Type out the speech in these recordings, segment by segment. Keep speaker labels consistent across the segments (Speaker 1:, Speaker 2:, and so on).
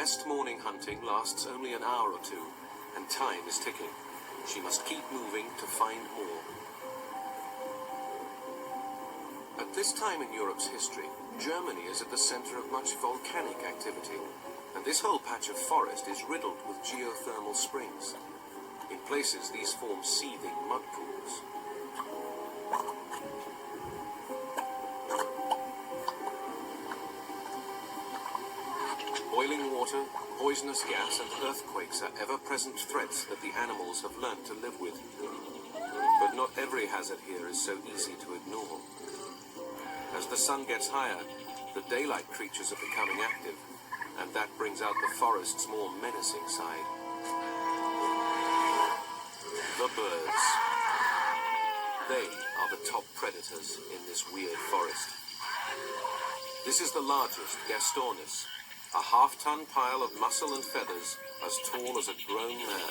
Speaker 1: best morning hunting lasts only an hour or two, and time is ticking. She must keep moving to find more. At this time in Europe's history, Germany is at the center of much volcanic activity, and this whole patch of forest is riddled with geothermal springs. In places, these form seething mud pools. Boiling water, poisonous gas, and earthquakes are ever-present threats that the animals have learned to live with. But not every hazard here is so easy to ignore. As the sun gets higher, the daylight creatures are becoming active, and that brings out the forest's more menacing side. The birds. They are the top predators in this weird forest. This is the largest, Gastornis, a half-ton pile of muscle and feathers as tall as a grown man.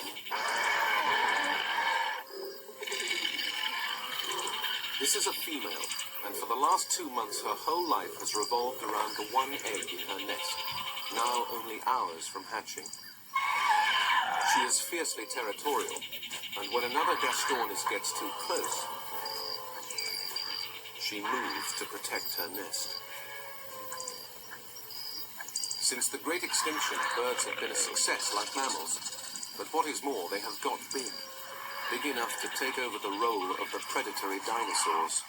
Speaker 1: This is a female, and for the last 2 months her whole life has revolved around the one egg in her nest, now only hours from hatching. She is fiercely territorial, and when another Gastornis gets too close, she moves to protect her nest. Since the Great Extinction, birds have been a success like mammals, but what is more, they have got big. Big enough to take over the role of the predatory dinosaurs.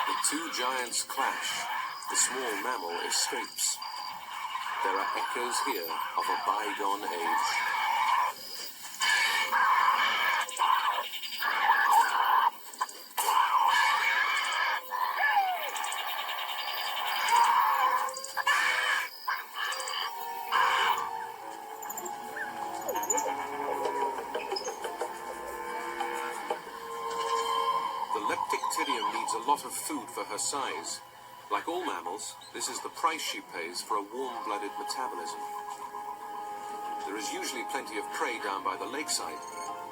Speaker 1: The two giants clash. The small mammal escapes. There are echoes here of a bygone age. The Leptictyrium needs a lot of food for her size. Like all mammals, this is the price she pays for a warm-blooded metabolism. There is usually plenty of prey down by the lakeside,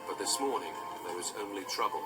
Speaker 1: but this morning there is only trouble.